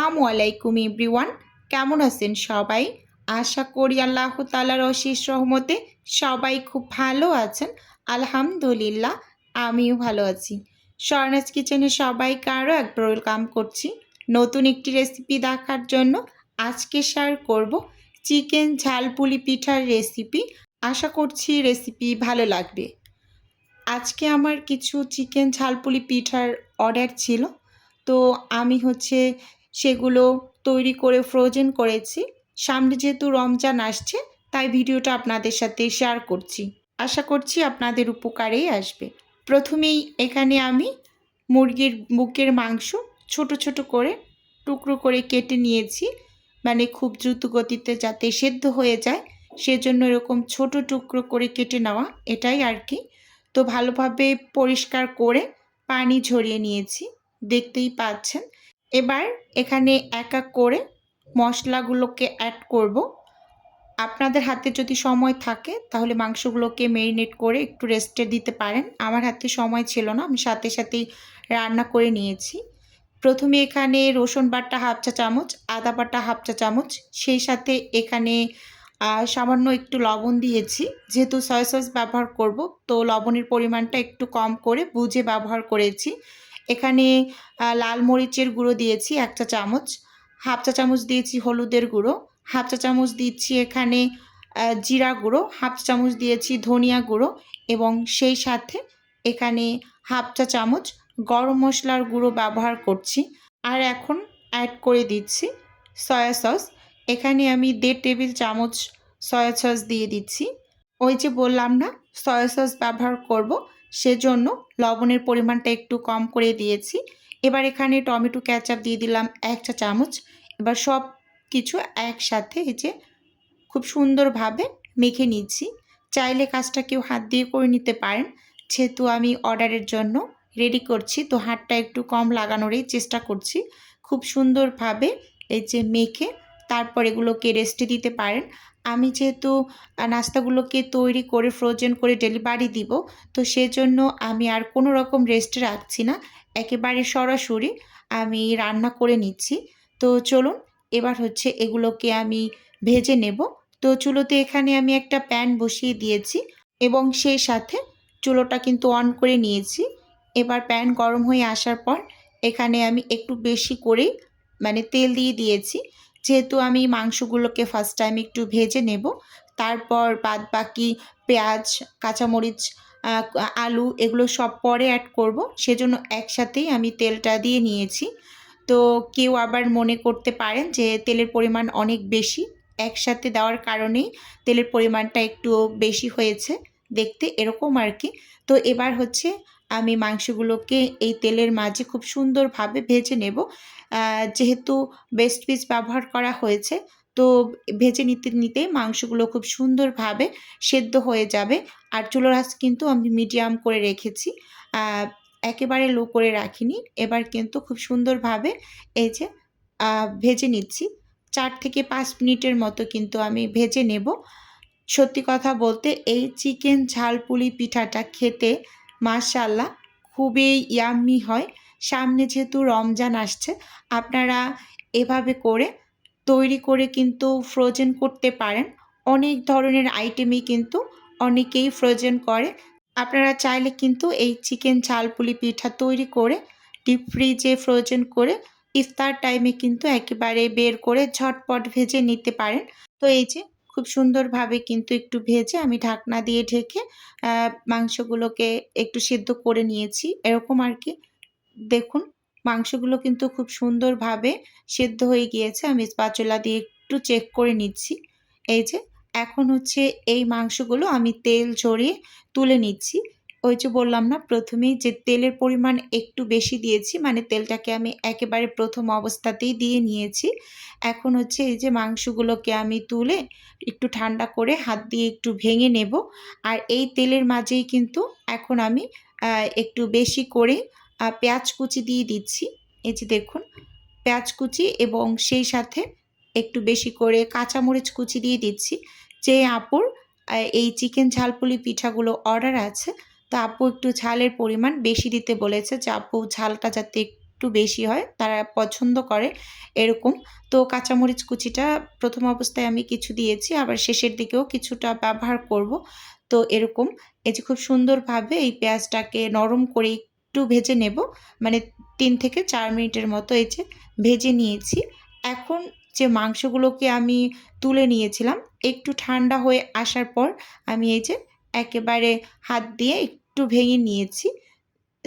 আসসালামু আলাইকুম এভরিওয়ান, কেমন আছেন সবাই? আশা করি আল্লাহ তাআলার অশেষ রহমতে সবাই খুব ভালো আছেন। আলহামদুলিল্লাহ, আমিও ভালো আছি। স্বর্ণাজ কিচেনে সবাইকে আরও একবার ওয়েলকাম করছি নতুন একটি রেসিপি দেখার জন্য। আজকে শেয়ার করব চিকেন ঝালপুলি পিঠার রেসিপি। আশা করছি রেসিপি ভালো লাগবে। আজকে আমার কিছু চিকেন ঝালপুলি পিঠার অর্ডার ছিল, তো আমি সেগুলো তৈরি করে ফ্রোজেন করেছি। সামনে যেহেতু রমজান আসছে, তাই ভিডিওটা আপনাদের সাথে শেয়ার করছি। আশা করছি আপনাদের উপকারেই আসবে। প্রথমেই এখানে আমি মুরগির বুকের মাংস ছোট ছোট করে টুকরো করে কেটে নিয়েছি, মানে খুব দ্রুত গতিতে যাতে সেদ্ধ হয়ে যায় সেজন্য এরকম ছোট টুকরো করে কেটে নেওয়া, এটাই আর কি। তো ভালোভাবে পরিষ্কার করে পানি ঝরিয়ে নিয়েছি, দেখতেই পাচ্ছেন। এবার এখানে এক এক করে মশলাগুলোকে অ্যাড করব। আপনাদের হাতে যদি সময় থাকে তাহলে মাংসগুলোকে ম্যারিনেট করে একটু রেস্টে দিতে পারেন। আমার হাতে সময় ছিল না, আমি সাথে সাথেই রান্না করে নিয়েছি। প্রথমে এখানে রসুন বাটা হাফ চা চামচ, আদা বাটা হাফ চা চামচ, সেই সাথে এখানে সামান্য একটু লবণ দিয়েছি। যেহেতু সয়া সস ব্যবহার করব, তো লবণের পরিমাণটা একটু কম করে বুঝে ব্যবহার করেছি। এখানে লাল মরিচের গুঁড়ো দিয়েছি এক চা চামচ, হাফ চা চামচ দিয়েছি হলুদের গুঁড়ো, হাফ চা চামচ দিচ্ছি এখানে জিরা গুঁড়ো, হাফ চা চামচ দিয়েছি ধনিয়া গুঁড়ো, এবং সেই সাথে এখানে হাফ চা চামচ গরম মশলার গুঁড়ো ব্যবহার করছি। আর এখন অ্যাড করে দিচ্ছি সয়া সস। এখানে আমি 1.5 টেবিল চামচ সয়া সস দিয়ে দিচ্ছি। ওই যে বললাম না সয়া সস ব্যবহার করব, সেজন্য লবণের পরিমাণটা একটু কম করে দিয়েছি। এবার এখানে টমেটো কেচাপ দিয়ে দিলাম 1 চা চামচ। এবার সব কিছু একসাথে খুব সুন্দরভাবে মেখে নিচ্ছি। চাইলে কাজটা কেউ হাত দিয়ে করে নিতে পারেন, যেহেতু আমি অর্ডারের জন্য রেডি করছি, তো হাতটা একটু কম লাগানোরই চেষ্টা করছি। খুব সুন্দরভাবে মেখে তারপর এগুলোকে রেস্টে দিতে পারেন। আমি যেহেতু নাস্তাগুলোকে তৈরি করে ফ্রোজেন করে ডেলিভারি দিব, তো সেজন্য আমি আর কোনো রকম রেস্টে রাখছি না, একেবারে সরাসরি আমি রান্না করে নিচ্ছি। তো চলুন এবার এগুলোকে আমি ভেজে নেব। তো চুলোতে এখানে আমি একটা প্যান বসিয়ে দিয়েছি এবং সেই সাথে চুলোটা কিন্তু অন করে নিয়েছি। এবার প্যান গরম হয়ে আসার পর এখানে আমি একটু বেশি করে তেল দিয়ে দিয়েছি, যেহেতু আমি মাংসগুলোকে ফার্স্ট টাইম একটু ভেজে নেব। তারপর বাদ বাকি পেঁয়াজ, কাঁচামরিচ, আলু এগুলো সব পরে অ্যাড করব, সেজন্য একসাথেই আমি তেলটা দিয়ে নিয়েছি। তো কেউ আবার মনে করতে পারেন যে তেলের পরিমাণ অনেক বেশি, একসাথে দেওয়ার কারণেই তেলের পরিমাণটা একটু বেশি হয়েছে দেখতে, এরকম আর কি। তো এবার আমি মাংসগুলোকে এই তেলের মাঝে খুব সুন্দরভাবে ভেজে নেব। যেহেতু বেস্ট পিস ব্যবহার করা হয়েছে, তো ভেজে নিতে নিতে মাংসগুলো খুব সুন্দরভাবে সেদ্ধ হয়ে যাবে। আর চুলার আঁচ কিন্তু আমি মিডিয়াম করে রেখেছি, একেবারে লো করে রাখিনি। এবার কিন্তু খুব সুন্দরভাবে ভেজে নিচ্ছি। 4 থেকে 5 মিনিটের মতো কিন্তু আমি ভেজে নেব। সত্যি কথা বলতে এই চিকেন ঝালপুলি পিঠাটা খেতে মাশাআল্লাহ খুবই ইয়াম্মি হয়। সামনে যেহেতু রমজান আসছে, আপনারা এভাবে করে তৈরি করে কিন্তু ফ্রোজেন করতে পারেন। অনেক ধরনের আইটেমই কিন্তু অনেকেই ফ্রোজেন করে। আপনারা চাইলে কিন্তু এই চিকেন ঝালপুলি পিঠা তৈরি করে ডিপ ফ্রিজে ফ্রোজেন করে ইফতার টাইমে কিন্তু একেবারে বের করে ঝটপট ভেজে নিতে পারেন। তো খুব সুন্দরভাবে কিন্তু একটু ভেজে আমি ঢাকনা দিয়ে ঢেকে মাংসগুলোকে একটু সিদ্ধ করে নিয়েছি, এরকম আর কি। দেখুন মাংসগুলো কিন্তু খুব সুন্দরভাবে সেদ্ধ হয়ে গিয়েছে। আমি স্প্যাচুলা দিয়ে একটু চেক করে নিচ্ছি। এখন এই মাংসগুলো আমি তেল ঝরিয়ে তুলে নিচ্ছি। ওই যে বললাম না প্রথমেই যে তেলের পরিমাণ একটু বেশি দিয়েছি, মানে তেলটাকে আমি একেবারে প্রথম অবস্থাতেই দিয়ে নিয়েছি। এখন মাংসগুলোকে আমি তুলে একটু ঠান্ডা করে হাত দিয়ে একটু ভেঙে নেব। আর এই তেলের মাঝেই কিন্তু এখন আমি একটু বেশি করে পেঁয়াজ কুচি দিয়ে দিচ্ছি। দেখুন পেঁয়াজ কুচি এবং সেই সাথে একটু বেশি করে কাঁচামরিচ কুচি দিয়ে দিচ্ছি। যে আপুর এই চিকেন ঝালপুলি পিঠাগুলো অর্ডার আছে, তো আপু একটু ঝালের পরিমাণ বেশি দিতে বলেছে, যে আপু ঝালটা যাতে একটু একটু বেশি হয়, তারা পছন্দ করে এরকম। তো কাঁচামরিচ কুচিটা প্রথম অবস্থায় আমি কিছু দিয়েছি, আবার শেষের দিকেও কিছুটা ব্যবহার করব। তো এরকম এই যে খুব সুন্দরভাবে এই পেঁয়াজটাকে নরম করে একটু ভেজে নেব, মানে 3 থেকে 4 মিনিটের মতো এই যে ভেজে নিয়েছি। এখন যে মাংসগুলোকে আমি তুলে নিয়েছিলাম, একটু ঠান্ডা হয়ে আসার পর আমি এই যে একেবারে হাত দিয়ে একটু ভেঙে নিয়েছি।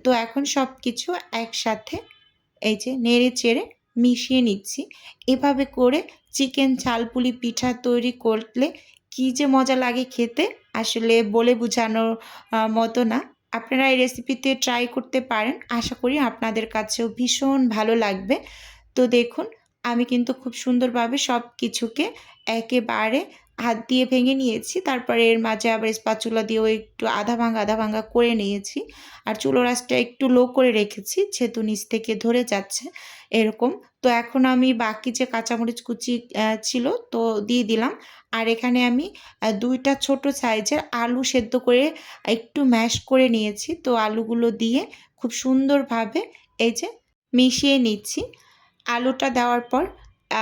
তো এখন সব কিছু একসাথে এই যে নেড়ে চেড়ে মিশিয়ে নিচ্ছি। এভাবে করে চিকেন ঝালপুলি পিঠা তৈরি করলে কী যে মজা লাগে খেতে, আসলে বলে বোঝানোর মতো না। আপনারা এই রেসিপিতে ট্রাই করতে পারেন, আশা করি আপনাদের কাছেও ভীষণ ভালো লাগবে। তো দেখুন, আমি কিন্তু খুব সুন্দরভাবে সব কিছুকে একেবারে হাত দিয়ে ভেঙে নিয়েছি। তারপরে এর মাঝে আবার স্প্যাচুলা দিয়েও একটু আধা ভাঙা করে নিয়েছি। আর চুলার আঁচটা একটু লো করে রেখেছি, যেহেতু নিচ থেকে ধরে যাচ্ছে এরকম। তো এখন আমি বাকি যে কাঁচামরিচ কুচি ছিল তো দিয়ে দিলাম। আর এখানে আমি ২ টা ছোট সাইজের আলু সেদ্ধ করে একটু ম্যাশ করে নিয়েছি। তো আলুগুলো দিয়ে খুব সুন্দরভাবে এই যে মিশিয়ে নিচ্ছি। আলুটা দেওয়ার পর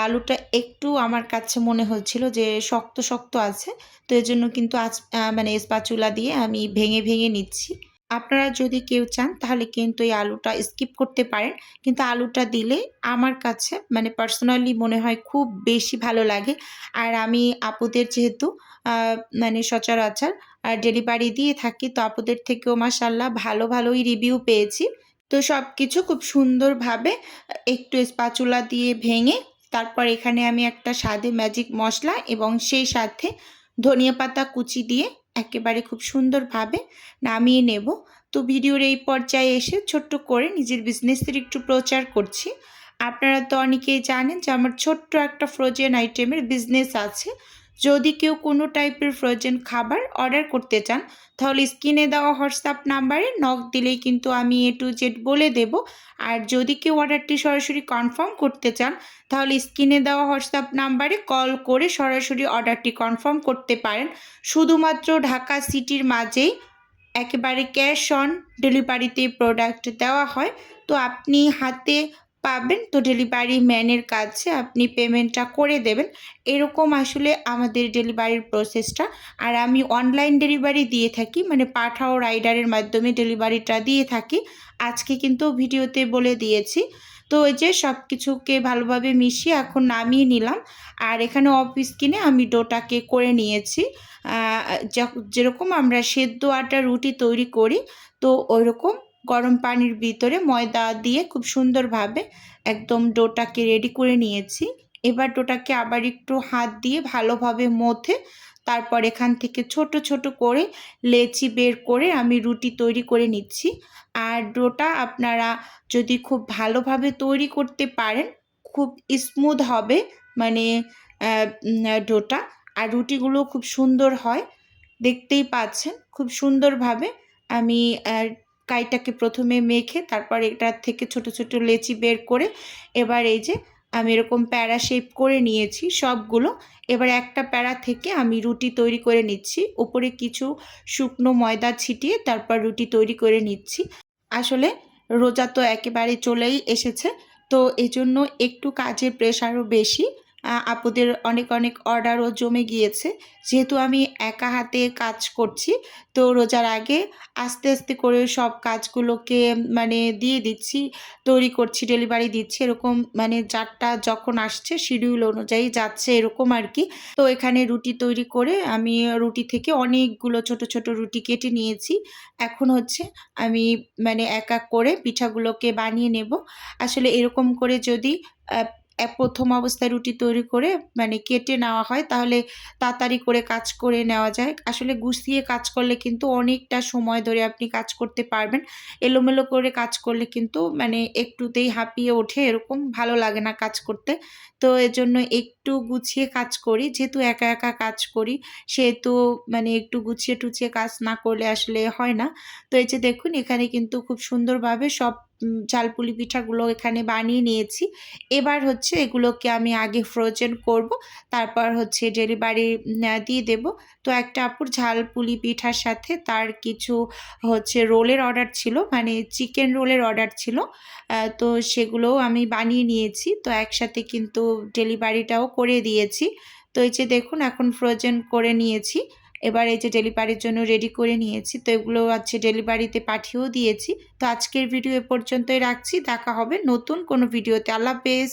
আলুটা একটু আমার কাছে মনে হচ্ছিল যে শক্ত আছে। তো এজন্য কিন্তু মানে স্প্যাচুলা দিয়ে আমি ভেঙে নিচ্ছি। আপনারা যদি কেউ চান তাহলে কিন্তু এই আলুটা স্কিপ করতে পারেন। কিন্তু আলুটা দিলে আমার কাছে মানে পার্সোনালি মনে হয় খুব বেশি ভালো লাগে। আর আমি আপুদের যেহেতু আ মানে সচরাচর ডেলিভারি দিয়ে থাকি, তো আপুদের থেকেও মাশাআল্লাহ ভালোই রিভিউ পেয়েছি। তো সবকিছু খুব সুন্দরভাবে একটু স্প্যাচুলা দিয়ে ভেঙে তারপর এখানে আমি একটা স্বাদে ম্যাজিক মসলা এবং সেই সাথে ধনিয়া পাতা কুচি দিয়ে একেবারে খুব সুন্দরভাবে নামিয়ে নেব। তো ভিডিওর এই পর্যায়ে এসে ছোট্ট করে নিজের বিজনেসের একটু প্রচার করছি। আপনারা তো অনেকেই জানেন যে আমার ছোট্ট একটা ফ্রোজেন আইটেমের বিজনেস আছে। যদি কেউ কোনো টাইপের ফ্রোজেন খাবার অর্ডার করতে চান, তাহলে স্ক্রিনে দেওয়া হোয়াটসঅ্যাপ নাম্বারে নক দিলেই কিন্তু আমি A to Z বলে দেব। আর যদি কেউ অর্ডারটি সরাসরি কনফার্ম করতে চান, তাহলে স্ক্রিনে দেওয়া হোয়াটসঅ্যাপ নাম্বারে কল করে সরাসরি অর্ডারটি কনফার্ম করতে পারেন। শুধুমাত্র ঢাকা সিটির মাঝেই একেবারে ক্যাশ অন ডেলিভারিতে প্রোডাক্ট দেওয়া হয়। তো আপনি হাতে পাবেন, তো ডেলিভারি ম্যানের কাছে আপনি পেমেন্টটা করে দেবেন। এরকম আসলে আমাদের ডেলিভারির প্রসেসটা। আর আমি অনলাইন ডেলিভারি দিয়ে থাকি, মানে পাঠাও রাইডারের মাধ্যমে ডেলিভারিটা দিয়ে থাকি। আজকে কিন্তু ভিডিওতে বলে দিয়েছি। তো ওই যে সব কিছুকে ভালোভাবে মিশিয়ে এখন নামিয়ে নিলাম। আর এখানে অফ স্ক্রিনে আমি ডোটাকে করে নিয়েছি। যেরকম আমরা সেদ্ধ আটার রুটি তৈরি করি, তো ওইরকম গরম পানির ভিতরে ময়দা দিয়ে খুব সুন্দরভাবে একদম ডোটাকে রেডি করে নিয়েছি। এবার ডোটাকে আবার একটু হাত দিয়ে ভালোভাবে মথে তারপর এখান থেকে ছোট করে লেচি বের করে আমি রুটি তৈরি করে নিচ্ছি। আর ডোটা আপনারা যদি খুব ভালোভাবে তৈরি করতে পারেন, খুব স্মুথ হবে, মানে ডোটা। আর রুটিগুলো খুব সুন্দর হয়, দেখতেই পাচ্ছেন খুব সুন্দরভাবে আমি কাইটাকে প্রথমে মেখে তারপর এটার থেকে ছোট লেচি বের করে এবার এই যে আমি এরকম প্যারা শেপ করে নিয়েছি সবগুলো। এবার একটা প্যারা থেকে আমি রুটি তৈরি করে নিচ্ছি, উপরে কিছু শুকনো ময়দা ছিটিয়ে তারপর রুটি তৈরি করে নিচ্ছি। আসলে রোজা তো একেবারে চলেই এসেছে, তো এজন্য একটু কাজের প্রেশারও বেশি। আপুদের অনেক অর্ডারও জমে গিয়েছে। যেহেতু আমি একা হাতে কাজ করছি, তো রোজার আগে আস্তে করে সব কাজগুলোকে মানে দিয়ে দিচ্ছি, তৈরি করছি, ডেলিভারি দিচ্ছি। এরকম মানে যারটা যখন আসছে শিডিউল অনুযায়ী যাচ্ছে এরকম আরকি। তো এখানে রুটি তৈরি করে আমি রুটি থেকে অনেকগুলো ছোট রুটি কেটে নিয়েছি। এখন হচ্ছে আমি মানে এক করে পিঠাগুলোকে বানিয়ে নেব। আসলে এরকম করে যদি আ প্রথম অবস্থায় রুটি তৈরি করে মানে কেটে নেওয়া হয়, তাহলে তাড়াতাড়ি করে কাজ করে নেওয়া যায়। আসলে গুছিয়ে কাজ করলে কিন্তু অনেকটা সময় ধরে আপনি কাজ করতে পারবেন। এলোমেলো করে কাজ করলে কিন্তু মানে একটুতেই হাঁপিয়ে ওঠে, এরকম ভালো লাগে না কাজ করতে। তো এজন্য একটু গুছিয়ে কাজ করি। যেহেতু একা, একা কাজ করি সেহেতু মানে একটু গুছিয়ে টুছিয়ে কাজ না করলে আসলে হয় না। তো এই যে দেখুন এখানে কিন্তু খুব সুন্দরভাবে সব ঝালপুলি পিঠাগুলো এখানে বানিয়ে নিয়েছি। এবার হচ্ছে এগুলোকে আমি আগে ফ্রোজেন করব। তারপর হচ্ছে ডেলিভারি দিয়ে দেব। তো একটা আপুর ঝালপুলি পিঠার সাথে তার কিছু হচ্ছে রোলের অর্ডার ছিল, মানে চিকেন রোলের অর্ডার ছিল। তো সেগুলোও আমি বানিয়ে নিয়েছি। তো একসাথে কিন্তু ডেলিভারিটাও করে দিয়েছি। তো এই যে দেখুন এখন ফ্রোজেন করে নিয়েছি। এবার এই যে ডেলিভারির জন্য রেডি করে নিয়েছি। তো এগুলো হচ্ছে ডেলিভারিতে পাঠিয়েও দিয়েছি। তো আজকের ভিডিও এ পর্যন্তই রাখছি। দেখা হবে নতুন কোনো ভিডিওতে। আল্লাহ হাফেজ।